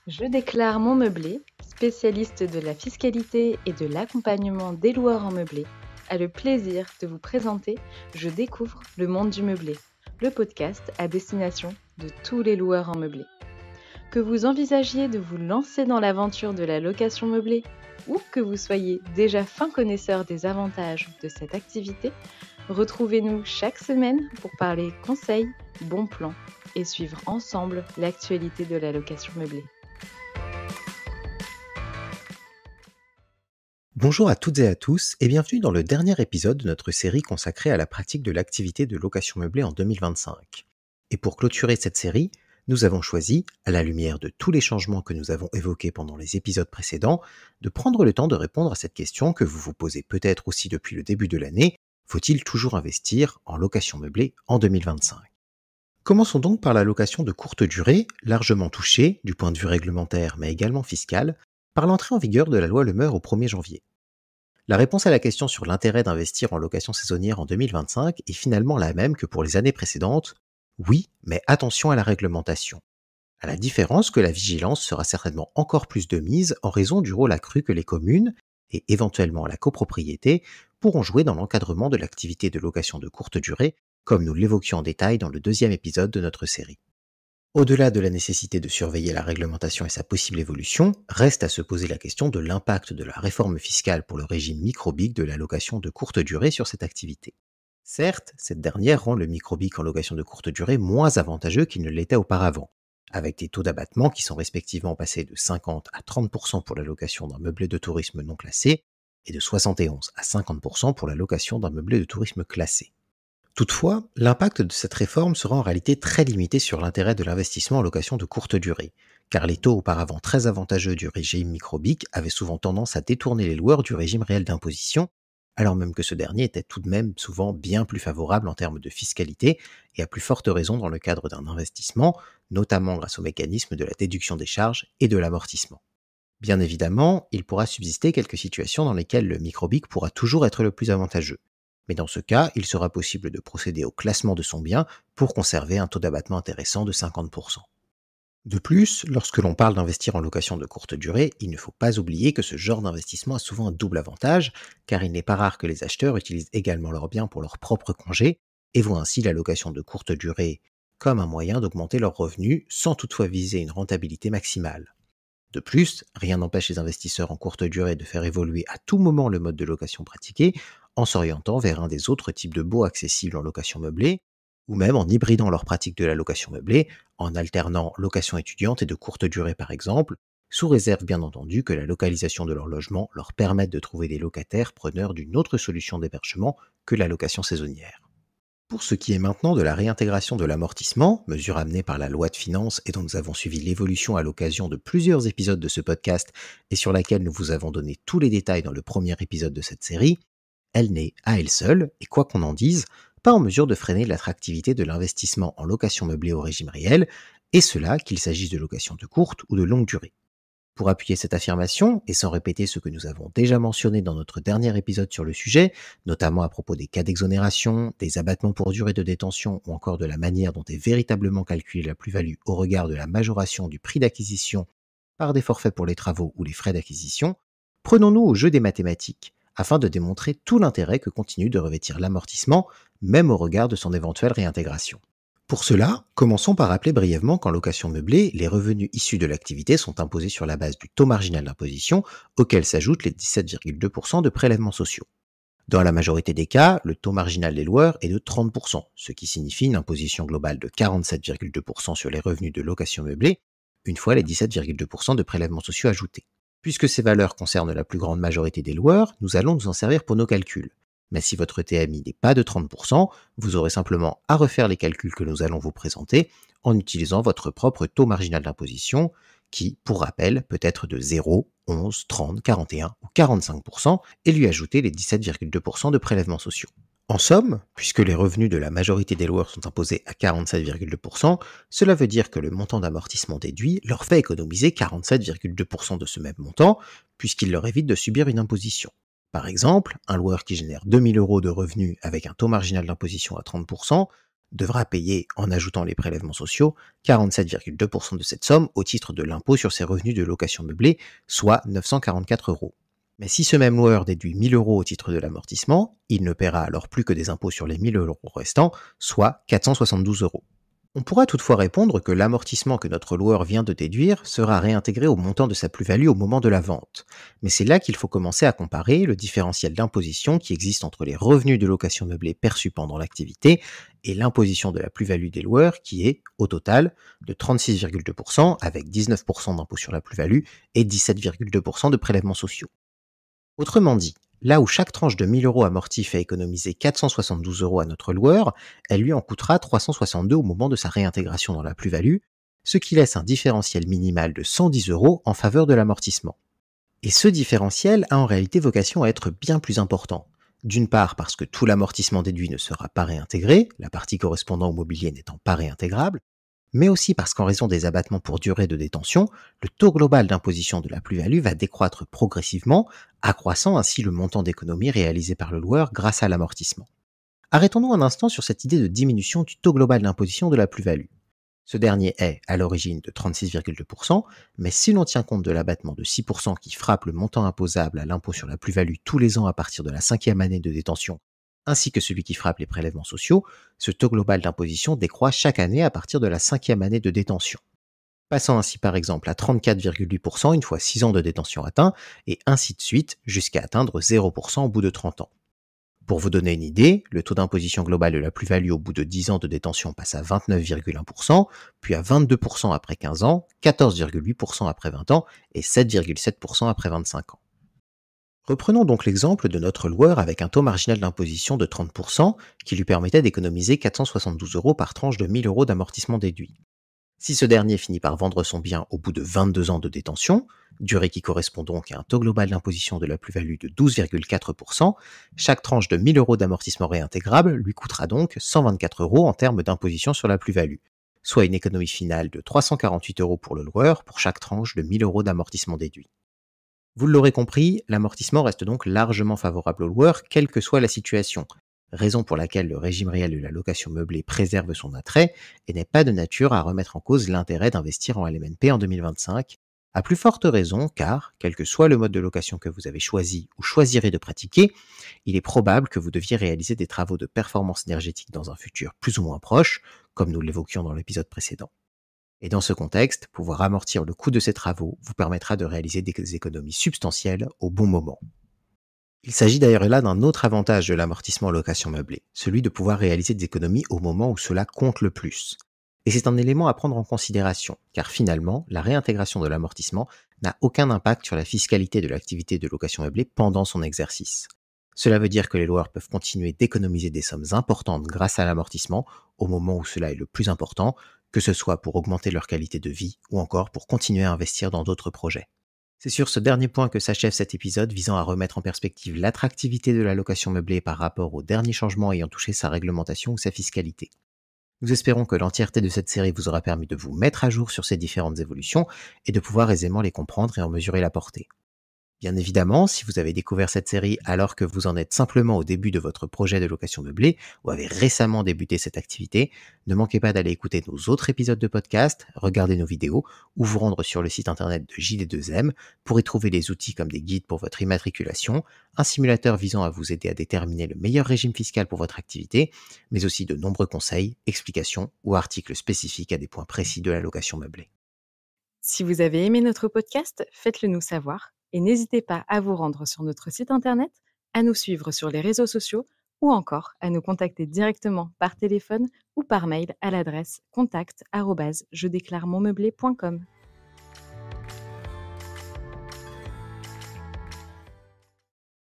Je déclare mon meublé, spécialiste de la fiscalité et de l'accompagnement des loueurs en meublé, a le plaisir de vous présenter Je découvre le monde du meublé, le podcast à destination de tous les loueurs en meublé. Que vous envisagiez de vous lancer dans l'aventure de la location meublée ou que vous soyez déjà fin connaisseur des avantages de cette activité, retrouvez-nous chaque semaine pour parler conseils, bons plans et suivre ensemble l'actualité de la location meublée. Bonjour à toutes et à tous et bienvenue dans le dernier épisode de notre série consacrée à la pratique de l'activité de location meublée en 2025. Et pour clôturer cette série, nous avons choisi, à la lumière de tous les changements que nous avons évoqués pendant les épisodes précédents, de prendre le temps de répondre à cette question que vous vous posez peut-être aussi depuis le début de l'année: faut-il toujours investir en location meublée en 2025 ? Commençons donc par la location de courte durée, largement touchée, du point de vue réglementaire mais également fiscal, par l'entrée en vigueur de la loi Le Meur au 1er janvier. La réponse à la question sur l'intérêt d'investir en location saisonnière en 2025 est finalement la même que pour les années précédentes. Oui, mais attention à la réglementation. À la différence que la vigilance sera certainement encore plus de mise en raison du rôle accru que les communes, et éventuellement la copropriété, pourront jouer dans l'encadrement de l'activité de location de courte durée, comme nous l'évoquions en détail dans le 2e épisode de notre série. Au-delà de la nécessité de surveiller la réglementation et sa possible évolution, reste à se poser la question de l'impact de la réforme fiscale pour le régime micro-BIC de la location de courte durée sur cette activité. Certes, cette dernière rend le micro-BIC en location de courte durée moins avantageux qu'il ne l'était auparavant, avec des taux d'abattement qui sont respectivement passés de 50 à 30% pour la location d'un meublé de tourisme non classé et de 71 à 50% pour la location d'un meublé de tourisme classé. Toutefois, l'impact de cette réforme sera en réalité très limité sur l'intérêt de l'investissement en location de courte durée, car les taux auparavant très avantageux du régime micro-BIC avaient souvent tendance à détourner les loueurs du régime réel d'imposition, alors même que ce dernier était tout de même souvent bien plus favorable en termes de fiscalité et à plus forte raison dans le cadre d'un investissement, notamment grâce au mécanisme de la déduction des charges et de l'amortissement. Bien évidemment, il pourra subsister quelques situations dans lesquelles le micro-BIC pourra toujours être le plus avantageux. Mais dans ce cas, il sera possible de procéder au classement de son bien pour conserver un taux d'abattement intéressant de 50%. De plus, lorsque l'on parle d'investir en location de courte durée, il ne faut pas oublier que ce genre d'investissement a souvent un double avantage, car il n'est pas rare que les acheteurs utilisent également leurs biens pour leur propre congé et voient ainsi la location de courte durée comme un moyen d'augmenter leurs revenus sans toutefois viser une rentabilité maximale. De plus, rien n'empêche les investisseurs en courte durée de faire évoluer à tout moment le mode de location pratiqué en s'orientant vers un des autres types de baux accessibles en location meublée, ou même en hybridant leur pratique de la location meublée, en alternant location étudiante et de courte durée par exemple, sous réserve bien entendu que la localisation de leur logement leur permette de trouver des locataires preneurs d'une autre solution d'hébergement que la location saisonnière. Pour ce qui est maintenant de la réintégration de l'amortissement, mesure amenée par la loi de finances et dont nous avons suivi l'évolution à l'occasion de plusieurs épisodes de ce podcast et sur laquelle nous vous avons donné tous les détails dans le premier épisode de cette série, elle n'est, à elle seule, et quoi qu'on en dise, pas en mesure de freiner l'attractivité de l'investissement en location meublée au régime réel, et cela qu'il s'agisse de location de courte ou de longue durée. Pour appuyer cette affirmation, et sans répéter ce que nous avons déjà mentionné dans notre dernier épisode sur le sujet, notamment à propos des cas d'exonération, des abattements pour durée de détention ou encore de la manière dont est véritablement calculée la plus-value au regard de la majoration du prix d'acquisition par des forfaits pour les travaux ou les frais d'acquisition, prenons-nous au jeu des mathématiques, afin de démontrer tout l'intérêt que continue de revêtir l'amortissement, même au regard de son éventuelle réintégration. Pour cela, commençons par rappeler brièvement qu'en location meublée, les revenus issus de l'activité sont imposés sur la base du taux marginal d'imposition, auquel s'ajoutent les 17,2% de prélèvements sociaux. Dans la majorité des cas, le taux marginal des loueurs est de 30%, ce qui signifie une imposition globale de 47,2% sur les revenus de location meublée, une fois les 17,2% de prélèvements sociaux ajoutés. Puisque ces valeurs concernent la plus grande majorité des loueurs, nous allons nous en servir pour nos calculs. Mais si votre TMI n'est pas de 30%, vous aurez simplement à refaire les calculs que nous allons vous présenter en utilisant votre propre taux marginal d'imposition qui, pour rappel, peut être de 0, 11, 30, 41 ou 45% et lui ajouter les 17,2% de prélèvements sociaux. En somme, puisque les revenus de la majorité des loueurs sont imposés à 47,2%, cela veut dire que le montant d'amortissement déduit leur fait économiser 47,2% de ce même montant, puisqu'il leur évite de subir une imposition. Par exemple, un loueur qui génère 2 000 € de revenus avec un taux marginal d'imposition à 30% devra payer, en ajoutant les prélèvements sociaux, 47,2% de cette somme au titre de l'impôt sur ses revenus de location meublée, soit 944 euros. Mais si ce même loueur déduit 1000 euros au titre de l'amortissement, il ne paiera alors plus que des impôts sur les 1000 euros restants, soit 472 euros. On pourra toutefois répondre que l'amortissement que notre loueur vient de déduire sera réintégré au montant de sa plus-value au moment de la vente. Mais c'est là qu'il faut commencer à comparer le différentiel d'imposition qui existe entre les revenus de location meublée perçus pendant l'activité et l'imposition de la plus-value des loueurs qui est, au total, de 36,2% avec 19% d'impôt sur la plus-value et 17,2% de prélèvements sociaux. Autrement dit, là où chaque tranche de 1000 euros amortie fait économiser 472 euros à notre loueur, elle lui en coûtera 362 au moment de sa réintégration dans la plus-value, ce qui laisse un différentiel minimal de 110 euros en faveur de l'amortissement. Et ce différentiel a en réalité vocation à être bien plus important. D'une part parce que tout l'amortissement déduit ne sera pas réintégré, la partie correspondant au mobilier n'étant pas réintégrable, mais aussi parce qu'en raison des abattements pour durée de détention, le taux global d'imposition de la plus-value va décroître progressivement, accroissant ainsi le montant d'économie réalisé par le loueur grâce à l'amortissement. Arrêtons-nous un instant sur cette idée de diminution du taux global d'imposition de la plus-value. Ce dernier est, à l'origine, de 36,2%, mais si l'on tient compte de l'abattement de 6% qui frappe le montant imposable à l'impôt sur la plus-value tous les ans à partir de la 5e année de détention, ainsi que celui qui frappe les prélèvements sociaux, ce taux global d'imposition décroît chaque année à partir de la 5e année de détention. Passant ainsi par exemple à 34,8% une fois 6 ans de détention atteints, et ainsi de suite jusqu'à atteindre 0% au bout de 30 ans. Pour vous donner une idée, le taux d'imposition globale de la plus-value au bout de 10 ans de détention passe à 29,1%, puis à 22% après 15 ans, 14,8% après 20 ans et 7,7% après 25 ans. Reprenons donc l'exemple de notre loueur avec un taux marginal d'imposition de 30% qui lui permettait d'économiser 472 euros par tranche de 1000 euros d'amortissement déduit. Si ce dernier finit par vendre son bien au bout de 22 ans de détention, durée qui correspond donc à un taux global d'imposition de la plus-value de 12,4%, chaque tranche de 1000 euros d'amortissement réintégrable lui coûtera donc 124 euros en termes d'imposition sur la plus-value, soit une économie finale de 348 euros pour le loueur pour chaque tranche de 1000 euros d'amortissement déduit. Vous l'aurez compris, l'amortissement reste donc largement favorable au loueur, quelle que soit la situation, raison pour laquelle le régime réel de la location meublée préserve son attrait et n'est pas de nature à remettre en cause l'intérêt d'investir en LMNP en 2025, à plus forte raison car, quel que soit le mode de location que vous avez choisi ou choisirez de pratiquer, il est probable que vous deviez réaliser des travaux de performance énergétique dans un futur plus ou moins proche, comme nous l'évoquions dans l'épisode précédent. Et dans ce contexte, pouvoir amortir le coût de ces travaux vous permettra de réaliser des économies substantielles au bon moment. Il s'agit d'ailleurs là d'un autre avantage de l'amortissement location meublée, celui de pouvoir réaliser des économies au moment où cela compte le plus. Et c'est un élément à prendre en considération, car finalement, la réintégration de l'amortissement n'a aucun impact sur la fiscalité de l'activité de location meublée pendant son exercice. Cela veut dire que les loueurs peuvent continuer d'économiser des sommes importantes grâce à l'amortissement au moment où cela est le plus important, que ce soit pour augmenter leur qualité de vie ou encore pour continuer à investir dans d'autres projets. C'est sur ce dernier point que s'achève cet épisode visant à remettre en perspective l'attractivité de la location meublée par rapport aux derniers changements ayant touché sa réglementation ou sa fiscalité. Nous espérons que l'entièreté de cette série vous aura permis de vous mettre à jour sur ces différentes évolutions et de pouvoir aisément les comprendre et en mesurer la portée. Bien évidemment, si vous avez découvert cette série alors que vous en êtes simplement au début de votre projet de location meublée ou avez récemment débuté cette activité, ne manquez pas d'aller écouter nos autres épisodes de podcast, regarder nos vidéos ou vous rendre sur le site internet de JD2M pour y trouver des outils comme des guides pour votre immatriculation, un simulateur visant à vous aider à déterminer le meilleur régime fiscal pour votre activité, mais aussi de nombreux conseils, explications ou articles spécifiques à des points précis de la location meublée. Si vous avez aimé notre podcast, faites-le nous savoir et n'hésitez pas à vous rendre sur notre site internet, à nous suivre sur les réseaux sociaux ou encore à nous contacter directement par téléphone ou par mail à l'adresse contact@jedéclaremonmeublé.com.